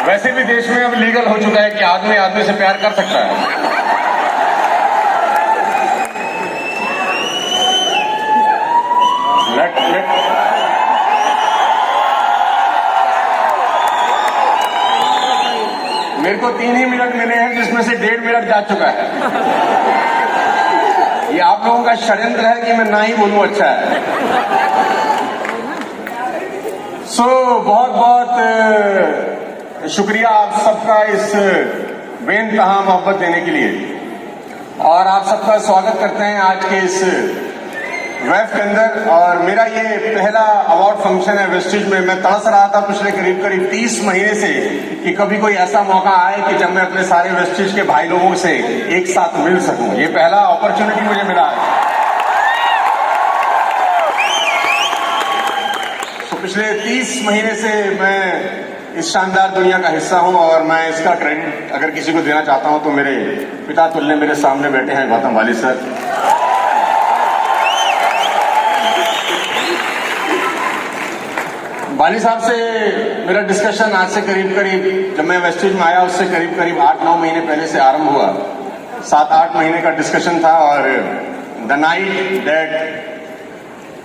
वैसे भी देश में अब लीगल हो चुका है कि आदमी आदमी से प्यार कर सकता है। मेरे को 3 ही मिनट मिले हैं जिसमें से 1.5 मिनट जा चुका है। ये आप लोगों का षड्यंत्र है कि मैं ना ही बोलूं अच्छा है। बहुत बहुत शुक्रिया आप सबका इस बेइंतहा मोहब्बत देने के लिए, और आप सबका स्वागत करते हैं आज के इस वेफ के अंदर। और मेरा ये पहला अवार्ड फंक्शन है वेस्टिज में। मैं तरस रहा था पिछले करीब 30 महीने से कि कभी कोई ऐसा मौका आए कि जब मैं अपने सारे वेस्टिज के भाई लोगों से एक साथ मिल सकूं। ये पहला अपॉर्चुनिटी मुझे मिला है। तो पिछले 30 महीने से मैं इस शानदार दुनिया का हिस्सा हूं, और मैं इसका क्रेडिट अगर किसी को देना चाहता हूं तो मेरे पिता तुल्य मेरे सामने बैठे हैं गौतम वाली सर। वाली साहब से मेरा डिस्कशन आज से करीब जब मैं वेस्टिज में आया उससे करीब 8-9 महीने पहले से आरंभ हुआ। 7-8 महीने का डिस्कशन था, और द नाइट दैट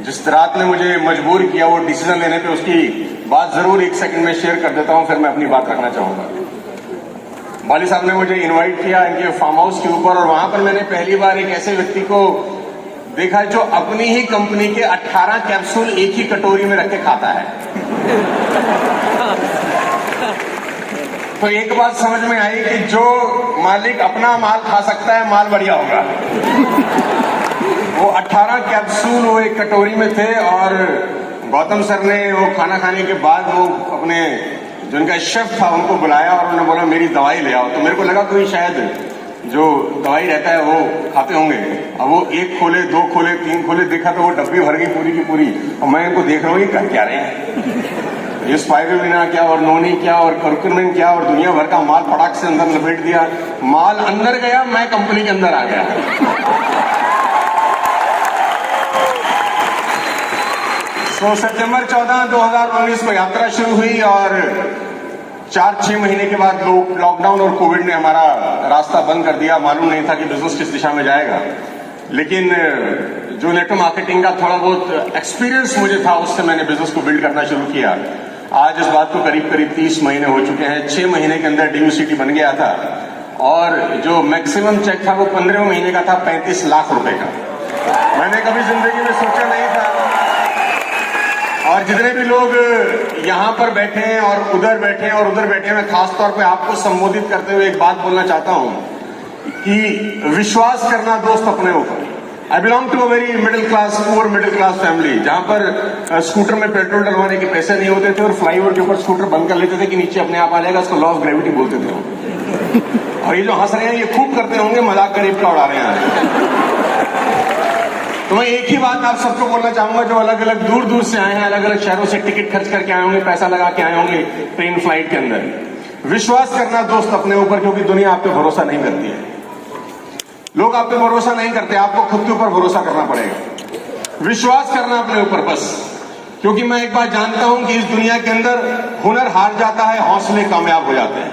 जिस रात ने मुझे मजबूर किया वो डिसीजन लेने पे, उसकी बात जरूर 1 सेकंड में शेयर कर देता हूं, फिर मैं अपनी बात रखना चाहूंगा। वाली साहब ने मुझे इनवाइट किया इनके फार्म हाउस के ऊपर, और वहां पर मैंने पहली बार एक ऐसे व्यक्ति को देखा जो अपनी ही कंपनी के 18 कैप्सूल एक ही कटोरी में रख के खाता है। तो एक बात समझ में आई कि जो मालिक अपना माल खा सकता है, माल बढ़िया होगा। वो 18 कैप्सूल वो एक कटोरी में थे, और गौतम सर ने वो खाना खाने के बाद वो अपने जो उनका शेफ था उनको बुलाया और उन्होंने बोला मेरी दवाई ले आओ। तो मेरे को लगा कोई शायद जो दवाई रहता है वो खाते होंगे। अब वो 1 खोले, 2 खोले, 3 खोले, देखा तो वो डब्बी भर गई पूरी की पूरी। और मैं इनको देख रहा हूँ ये कर क्या रहे हैं, ये स्पाइरुलिना क्या और नोनी क्या और कर्कुमिन क्या, और दुनिया भर का माल फटाक से अंदर लपेट दिया। माल अंदर गया, मैं कंपनी के अंदर आ गया। तो सितंबर 14, 2019 को यात्रा शुरू हुई, और 4-6 महीने के बाद लॉकडाउन और कोविड ने हमारा रास्ता बंद कर दिया। मालूम नहीं था कि बिजनेस किस दिशा में जाएगा, लेकिन जो नेटवर्क मार्केटिंग का थोड़ा बहुत एक्सपीरियंस मुझे था उससे मैंने बिजनेस को बिल्ड करना शुरू किया। आज इस बात को करीब 30 महीने हो चुके हैं। 6 महीने के अंदर DUCT बन गया था, और जो मैक्सिमम चेक था वो 15वें महीने का था, 35 लाख रुपए का। मैंने कभी जिंदगी में सोचा नहीं था। और जितने भी लोग यहाँ पर बैठे हैं और उधर बैठे हैं और उधर बैठे हैं, मैं खासतौर पे आपको संबोधित करते हुए एक बात बोलना चाहता हूँ कि विश्वास करना दोस्त अपने ऊपर। I belong to a very poor middle class family, जहां पर स्कूटर में पेट्रोल डलवाने के पैसे नहीं होते थे, और फ्लाईओवर के ऊपर स्कूटर बंद कर लेते थे कि नीचे अपने आप आ जाएगा। इसको लॉ ऑफ ग्रेविटी बोलते थे। और ये जो हंस रहे हैं ये खूब करते होंगे, मजाक गरीब का उड़ा रहे हैं। तो मैं एक ही बात आप सबको बोलना चाहूंगा, जो अलग अलग दूर से आए हैं, अलग अलग शहरों से टिकट खर्च करके आए होंगे, पैसा लगा के आए होंगे ट्रेन फ्लाइट के अंदर, विश्वास करना दोस्त अपने ऊपर, क्योंकि दुनिया आप पे भरोसा नहीं करती है। लोग आप पे भरोसा नहीं करते, आपको खुद के ऊपर भरोसा करना पड़ेगा। विश्वास करना अपने ऊपर बस, क्योंकि मैं एक बात जानता हूं कि इस दुनिया के अंदर हुनर हार जाता है, हौसले कामयाब हो जाते हैं।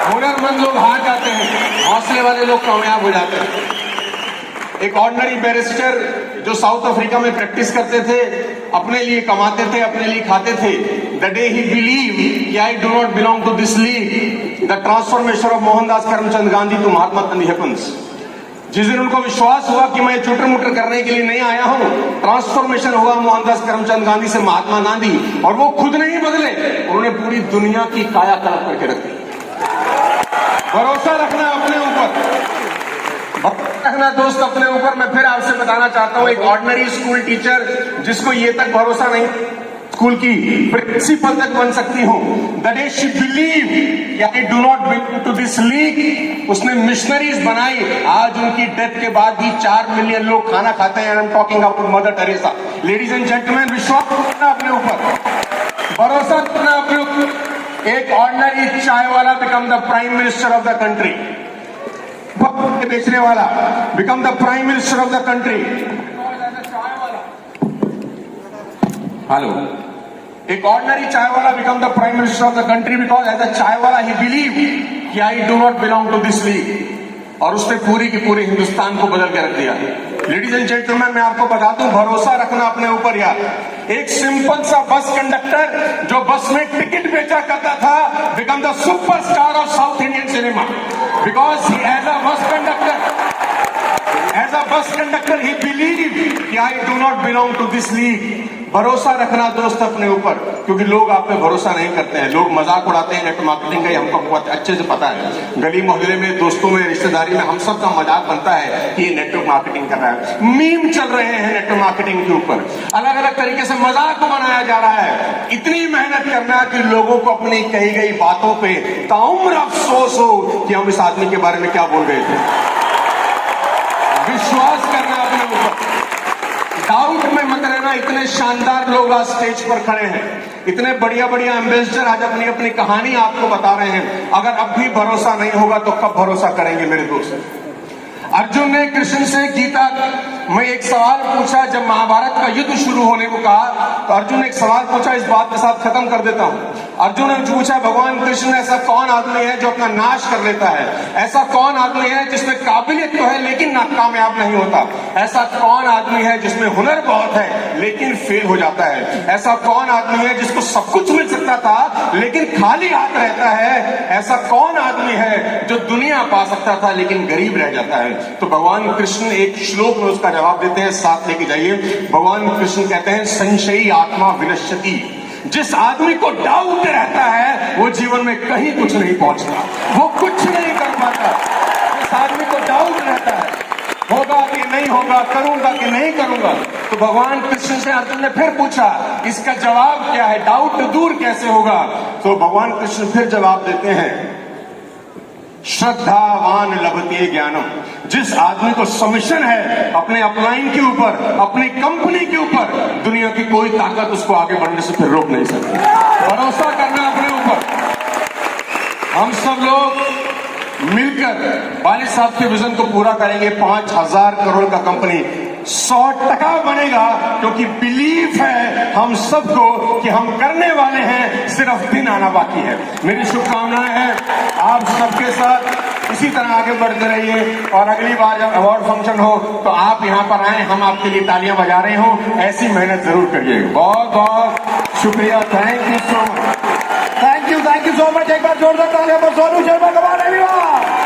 हुनरमंद लोग हार जाते हैं, हौसले वाले लोग कामयाब हो जाते हैं। एक ऑर्डिनरी बैरिस्टर जो साउथ अफ्रीका में प्रैक्टिस करते थे, अपने लिए कमाते थे, अपने लिए खाते थे। द डे ही बिलीव कि I do not belong to this league, the transformation of Mohandas Karamchand Gandhi to Mahatma Gandhi happens. जिस दिन उनको विश्वास हुआ कि मैं चुटर मुटर करने के लिए नहीं आया हूं, ट्रांसफॉर्मेशन हुआ मोहनदास करमचंद गांधी से महात्मा गांधी, और वो खुद नहीं बदले, उन्होंने पूरी दुनिया की कायाकल्प करके रखी। भरोसा रखना अपने ऊपर, रखना दोस्त अपने ऊपर। मैं फिर आपसे बताना चाहता हूं, एक ऑर्डिनरी स्कूल टीचर जिसको ये तक भरोसा नहीं स्कूल की प्रिंसिपल तक बन सकती हूं, the day she believe I do not belong to this league, उसने मिशनरीज बनाई। आज उनकी डेथ के बाद भी 4 मिलियन लोग खाना खाते हैं। I am talking about mother Teresa. Ladies and gentleman, विश्वास करना अपने ऊपर, भरोसा करना अपने ऊपर। एक ordinary chai wala become the prime minister of the country, बेचने वाला become the prime minister of the country. Hello, एक ordinary chai wala become the prime minister of the country because as a chai wala he believe कि I do not belong to this league, और उसने पूरी की पूरी हिंदुस्तान को बदल के रख दिया। लेडीज एंड जेंटलमैन, मैं आपको बता दूं, भरोसा रखना अपने ऊपर यार। एक सिंपल सा बस कंडक्टर जो बस में टिकट बेचा करता था become the superstar of South Indian cinema because he as a bus conductor he believe कि I do not belong to this league. भरोसा रखना दोस्त अपने ऊपर, क्योंकि लोग आप पे भरोसा नहीं करते हैं, लोग मजाक उड़ाते हैं। नेट मार्केटिंग का हमको बहुत अच्छे से पता है, गली मोहल्ले में, दोस्तों में, रिश्तेदारी में हम सब का मजाक बनता है कि ये नेटवर्क मार्केटिंग कर रहा है। मीम चल रहे हैं नेटवर्क मार्केटिंग के ऊपर, अलग अलग तरीके से मजाक बनाया जा रहा है। इतनी मेहनत करना कि लोगों को अपनी कही गई बातों पे ताउम्र अफसोस हो कि हम इस आदमी के बारे में क्या बोल रहे थे। विश्वास करना अपने ऊपर, डाउट में मत रहना। इतने शानदार लोग आज स्टेज पर खड़े हैं, इतने बढ़िया बढ़िया एम्बेसडर आज अपनी अपनी कहानी आपको बता रहे हैं। अगर अब भी भरोसा नहीं होगा तो कब भरोसा करेंगे मेरे दोस्त। अर्जुन ने कृष्ण से गीता में एक सवाल पूछा, जब महाभारत का युद्ध शुरू होने को कहा तो अर्जुन ने एक सवाल पूछा, इस बात के साथ खत्म कर देता हूं। अर्जुन ने पूछा, भगवान कृष्ण ऐसा कौन आदमी है जो अपना नाश कर लेता है? ऐसा कौन आदमी है जिसमें काबिलियत तो है लेकिन कामयाब नहीं होता? ऐसा कौन आदमी है जिसमें हुनर बहुत है लेकिन फेल हो जाता है? ऐसा कौन आदमी है जिसको सब कुछ मिल सकता था लेकिन खाली हाथ रहता है? ऐसा कौन आदमी है जो दुनिया पा सकता था लेकिन गरीब रह जाता है? तो भगवान कृष्ण एक श्लोक में उसका जवाब देते हैं, साथ लेके जाइए। भगवान कृष्ण कहते हैं, संशयी आत्मा विनश्यति। जिस आदमी को डाउट रहता है वो जीवन में कहीं कुछ नहीं पहुंचता, वो कुछ नहीं कर पाता। जिस आदमी को डाउट रहता है होगा कि नहीं होगा, करूंगा कि नहीं करूंगा, तो भगवान कृष्ण से अर्जुन ने फिर पूछा, इसका जवाब क्या है? डाउट दूर कैसे होगा? तो भगवान कृष्ण फिर जवाब देते हैं, श्रद्धावान लभते ज्ञानम। जिस आदमी को सबमिशन है अपने अपलाइन के ऊपर, अपनी कंपनी के ऊपर, दुनिया की कोई ताकत उसको आगे बढ़ने से फिर रोक नहीं सकती। भरोसा करना अपने ऊपर। हम सब लोग मिलकर वाली साहब के विजन को पूरा करेंगे। 5,000 करोड़ का कंपनी 100% बनेगा, क्योंकि बिलीफ है हम सबको कि हम करने वाले हैं, सिर्फ दिन आना बाकी है। मेरी शुभकामनाएं हैं आप सबके साथ, इसी तरह आगे बढ़ते रहिए। और अगली बार जब अवार्ड फंक्शन हो तो आप यहाँ पर आए, हम आपके लिए तालियां बजा रहे हो, ऐसी मेहनत जरूर करिएगा। बहुत बहुत शुक्रिया, thank you so much. Thank you so much. एक बार जोरदार तालियां पर सोनू शर्मा, कमाल एवरीवन।